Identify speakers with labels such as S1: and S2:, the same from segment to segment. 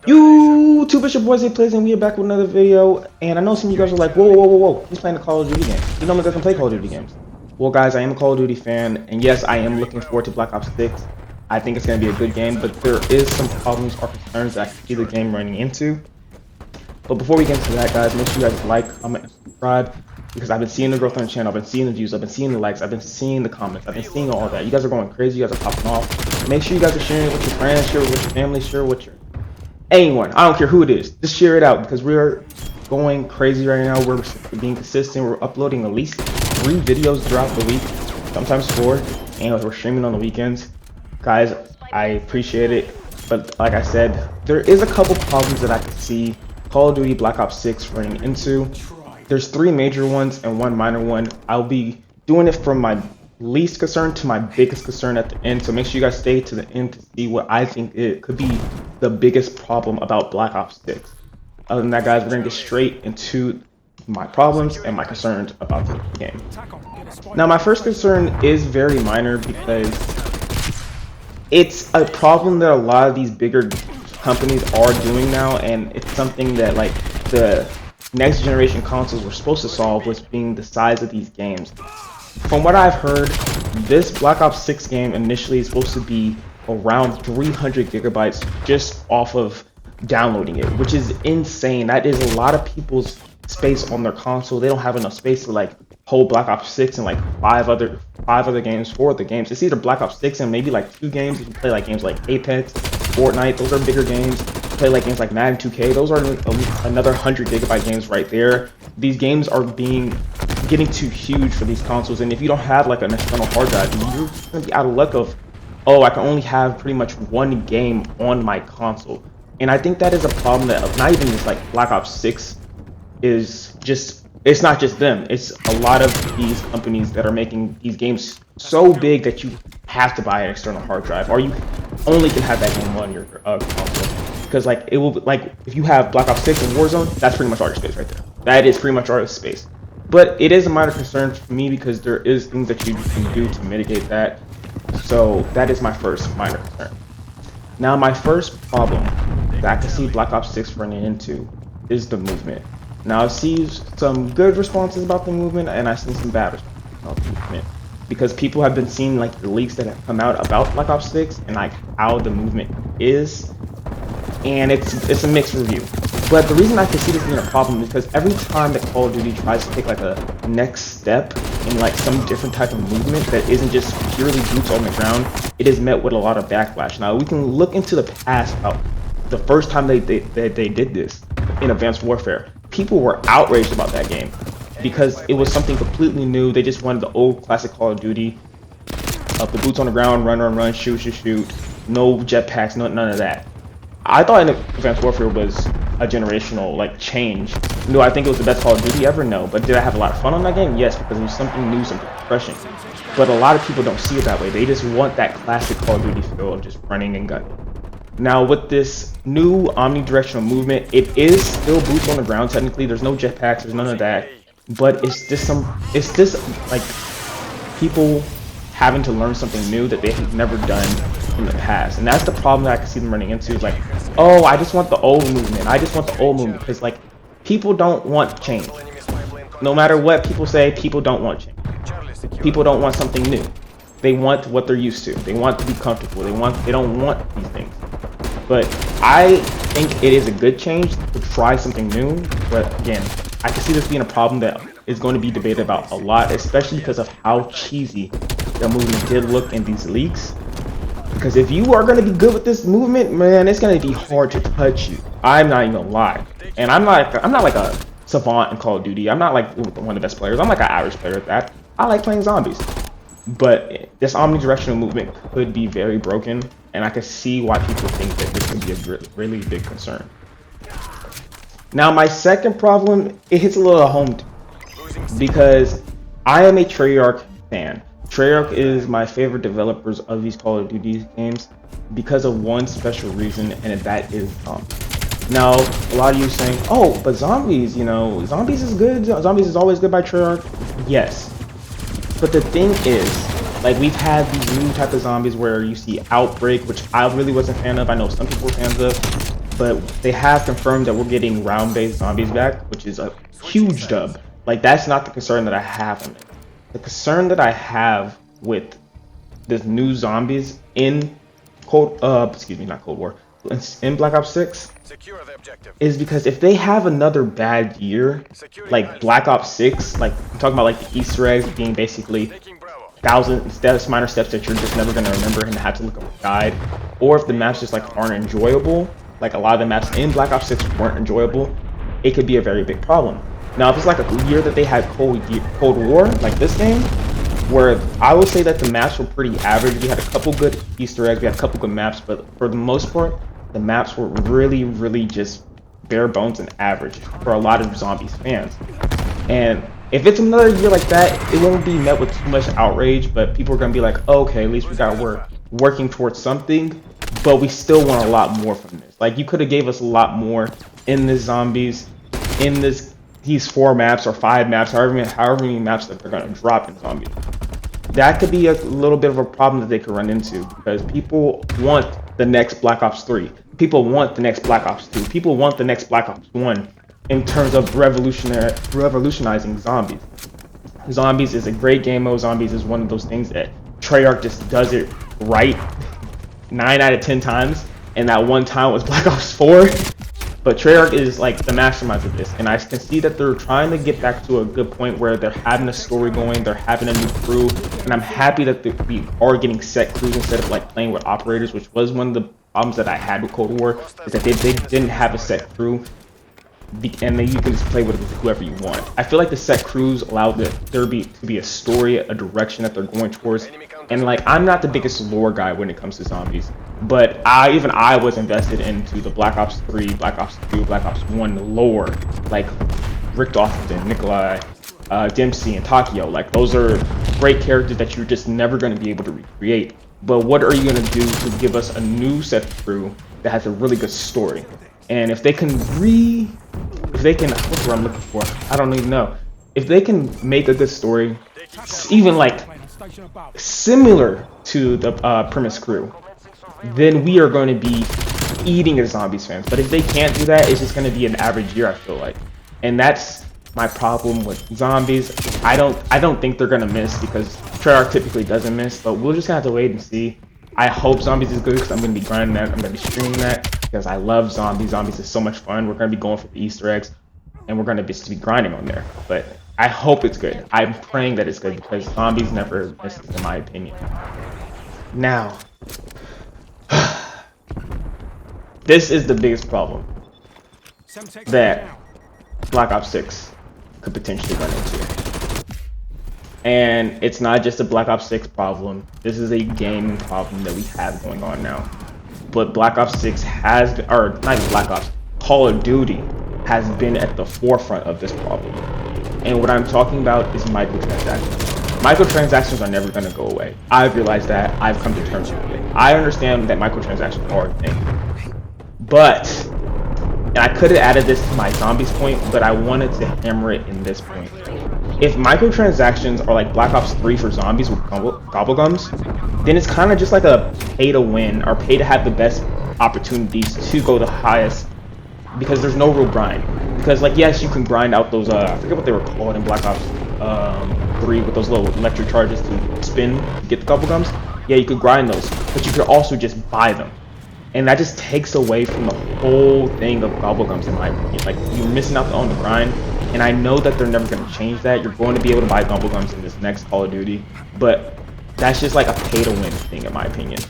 S1: YouTube, it's your boy Zay Plays, and we are back with another video. And I know some of you guys are like, whoa, whoa, whoa, whoa, he's playing a Call of Duty game. He normally doesn't play Call of Duty games. Well, guys, I am a Call of Duty fan, and yes, I am looking forward to Black Ops 6. I think it's going to be a good game, but there is some problems or concerns that I can see the game running into. But before we get into that, guys, make sure you guys like, comment, and subscribe, because I've been seeing the growth on the channel, I've been seeing the views, I've been seeing the likes, I've been seeing the comments, I've been seeing all that. You guys are going crazy, you guys are popping off. Make sure you guys are sharing it with your friends, share it with your family, share it with your anyone. I don't care who it is. Just share it out because we're going crazy right now. We're being consistent. We're uploading at least 3 videos throughout the week, sometimes 4, and we're streaming on the weekends. Guys, I appreciate it. But like I said, there is a couple problems that I can see Call of Duty Black Ops 6 running into. There's 3 major ones and 1 minor one. I'll be doing it from my least concern to my biggest concern at the end, so make sure you guys stay to the end to see what I think it could be the biggest problem about Black Ops 6. Other than that, guys, we're gonna get straight into my problems and my concerns about the game. Now, my first concern is very minor because it's a problem that a lot of these bigger companies are doing now, and it's something that like the next generation consoles were supposed to solve, was being the size of these games. From what I've heard, this Black Ops 6 game initially is supposed to be around 300 gigabytes just off of downloading it, which is insane. That is a lot of people's space on their console. They don't have enough space to like hold Black Ops 6 and like 4 other games. It's either Black Ops 6 and maybe like 2 games if you play like games like Apex, Fortnite. Those are bigger games. Play like games like Madden 2K. Those are another 100 gigabyte games right there. These games are getting too huge for these consoles, and if you don't have like an external hard drive, you're gonna be out of luck of, oh, I can only have pretty much 1 game on my console. And I think that is a problem that not even just like Black Ops 6 is just, it's not just them, it's a lot of these companies that are making these games so big that you have to buy an external hard drive, or you only can have that game on your console. Because like it will, like if you have Black Ops 6 and Warzone, that's pretty much all your space right there. That is pretty much all your space. But it is a minor concern for me because there is things that you can do to mitigate that. So that is my first minor concern. Now, my first problem that I can see Black Ops 6 running into is the movement. Now, I've seen some good responses about the movement, and I've seen some bad responses about the movement, because people have been seeing like the leaks that have come out about Black Ops 6 and like how the movement is, and it's a mixed review. But the reason I can see this being a problem is because every time that Call of Duty tries to take like a next step in like some different type of movement that isn't just purely boots on the ground, it is met with a lot of backlash. Now, we can look into the past about the first time they did this in Advanced Warfare. People were outraged about that game because it was something completely new. They just wanted the old classic Call of Duty of the boots on the ground, run, shoot, no jetpacks, none of that. I thought Advanced Warfare was a generational like change. No, I think it was the best Call of Duty ever? No. But did I have a lot of fun on that game? Yes, because it was something new, something refreshing. But a lot of people don't see it that way. They just want that classic Call of Duty feel of just running and gunning. Now, with this new omnidirectional movement, it is still boots on the ground. Technically, there's no jetpacks, there's none of that. But it's just like people having to learn something new that they have never done in the past. And that's the problem that I can see them running into, is like, oh, I just want the old movement. I just want the old movement. Because like, people don't want change. No matter what people say, people don't want change. People don't want something new. They want what they're used to. They want to be comfortable. They don't want these things. But I think it is a good change to try something new. But again, I can see this being a problem that is going to be debated about a lot, especially because of how cheesy the movement did look in these leaks. Because if you are going to be good with this movement, man, it's going to be hard to touch you. I'm not even gonna lie. And I'm not like a savant in Call of Duty. I'm not like one of the best players. I'm like an average player at that. I like playing zombies. But this omnidirectional movement could be very broken, and I can see why people think that this could be a really big concern. Now, my second problem, it hits a little home because I am a Treyarch fan. Treyarch is my favorite developers of these Call of Duty games because of one special reason, and that is zombies. Now, a lot of you saying, oh, but zombies, you know, zombies is good. Zombies is always good by Treyarch. Yes. But the thing is, like, we've had these new type of zombies where you see Outbreak, which I really wasn't a fan of. I know some people were fans of. but they have confirmed that we're getting round-based zombies back, which is a huge dub. Like, that's not the concern that I have on it. The concern that I have with this new zombies in in Black Ops 6 is because if they have another bad year, like Black Ops 6, like I'm talking about like the Easter eggs being basically minor steps that you're just never gonna remember and have to look up a guide, or if the maps just like aren't enjoyable, like a lot of the maps in Black Ops 6 weren't enjoyable, it could be a very big problem. Now, if it's like a year that they had Cold War, like this game, where I would say that the maps were pretty average. We had a couple good Easter eggs, we had a couple good maps, but for the most part, the maps were really, really just bare bones and average for a lot of Zombies fans. And if it's another year like that, it won't be met with too much outrage, but people are gonna be like, oh, okay, at least we're working towards something, but we still want a lot more from this. Like, you could have gave us a lot more in this Zombies, in these 4 maps or 5 maps, however many maps that they're gonna drop in Zombies. That could be a little bit of a problem that they could run into, because people want the next Black Ops 3. People want the next Black Ops 2. People want the next Black Ops 1 in terms of revolutionizing Zombies. Zombies is a great game mode. Zombies is one of those things that Treyarch just does it right 9 out of 10 times, and that one time was Black Ops 4. But Treyarch is like the mastermind of this, and I can see that they're trying to get back to a good point where they're having a story going, they're having a new crew, and I'm happy that we are getting set crews instead of like playing with operators, which was one of the problems that I had with Cold War, is that they didn't have a set crew, and then you can just play with whoever you want. I feel like the set crews allow there to be a story, a direction that they're going towards. And like, I'm not the biggest lore guy when it comes to Zombies, but even I was invested into the Black Ops 3, Black Ops 2, Black Ops 1 lore, like Rick Dawson, Nikolai, Dempsey, and Takio. Like, those are great characters that you're just never going to be able to recreate. But what are you going to do to give us a new set of crew that has a really good story? And if they can what's what I'm looking for? I don't even know. If they can make a good story, even like similar to the premise crew, then we are going to be eating as Zombies fans. But if they can't do that, it's just going to be an average year, I feel like. And that's my problem with Zombies. I don't think they're going to miss, because Treyarch typically doesn't miss, but we're just going to have to wait and see. I hope Zombies is good, because I'm going to be grinding that. I'm going to be streaming that, because I love Zombies. Zombies is so much fun. We're going to be going for the Easter eggs, and we're going to be grinding on there. But I hope it's good. I'm praying that it's good, because Zombies never misses, in my opinion. Now, this is the biggest problem that Black Ops 6 could potentially run into. And it's not just a Black Ops 6 problem. This is a gaming problem that we have going on now. But Black Ops 6 has been, or not even Black Ops, Call of Duty has been at the forefront of this problem. And what I'm talking about is microtransactions. Microtransactions are never going to go away. I've realized that. I've come to terms with it. I understand that microtransactions are a thing. But, and I could have added this to my Zombies point, but I wanted to hammer it in this point. If microtransactions are like Black Ops 3 for Zombies with Gobblegums, then it's kind of just like a pay to win, or pay to have the best opportunities to go the highest, because there's no real grind. Because, like, yes, you can grind out those, I forget what they were called in Black Ops 3, with those little electric charges to spin to get the Gobblegums. Yeah, you could grind those, but you could also just buy them. And that just takes away from the whole thing of Gobblegums, in my opinion. Like, you're missing out on the grind, and I know that they're never going to change that. You're going to be able to buy Gobblegums in this next Call of Duty, but that's just like a pay-to-win thing, in my opinion.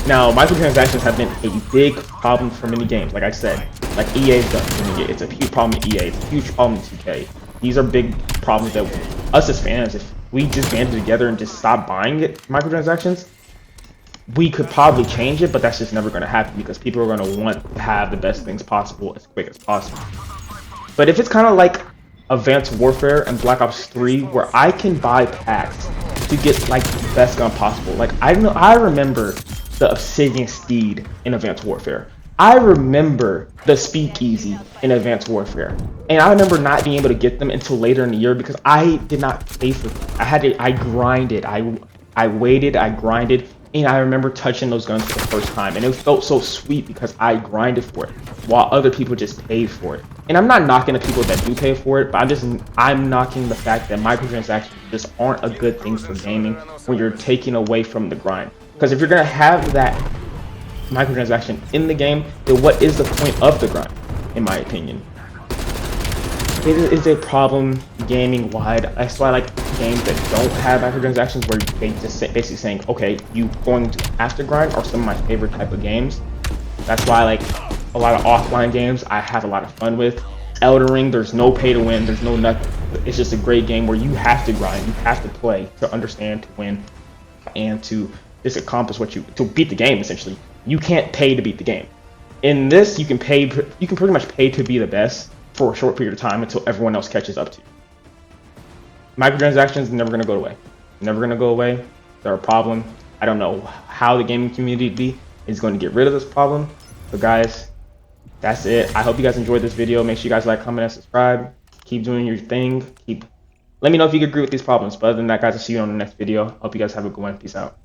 S1: Now, microtransactions have been a big problem for many games, like I said. Like, EA's done. It's a huge problem in EA. It's a huge problem in 2K. These are big problems that us as fans, if we just banded together and just stop buying microtransactions, we could probably change it, but that's just never going to happen, because people are going to want to have the best things possible as quick as possible. But if it's kind of like Advanced Warfare and Black Ops 3, where I can buy packs to get like the best gun possible. Like, I remember the Obsidian Steed in Advanced Warfare. I remember the Speakeasy in Advanced Warfare. And I remember not being able to get them until later in the year, because I did not pay for them. I grinded. I waited, I grinded. And I remember touching those guns for the first time, and it felt so sweet because I grinded for it, while other people just paid for it. And I'm not knocking the people that do pay for it, but I'm knocking the fact that microtransactions just aren't a good thing for gaming when you're taking away from the grind. Because if you're gonna have that microtransaction in the game, then what is the point of the grind, in my opinion? It is a problem gaming wide. That's why I like games that don't have microtransactions, where they just basically saying, okay, you going to have to grind, are some of my favorite type of games. That's why I like a lot of offline games I have a lot of fun with. Elden Ring, there's no pay to win, there's no nothing. It's just a great game where you have to grind, you have to play to understand, to win, and to just accomplish to beat the game. Essentially, you can't pay to beat the game. In this, you can pretty much pay to be the best for a short period of time until everyone else catches up to you. Microtransactions are never going to go away. Never going to go away. They're a problem. I don't know how the gaming community is going to get rid of this problem. But guys, that's it. I hope you guys enjoyed this video. Make sure you guys like, comment, and subscribe. Keep doing your thing. Let me know if you agree with these problems. But other than that, guys, I'll see you on the next video. Hope you guys have a good one. Peace out.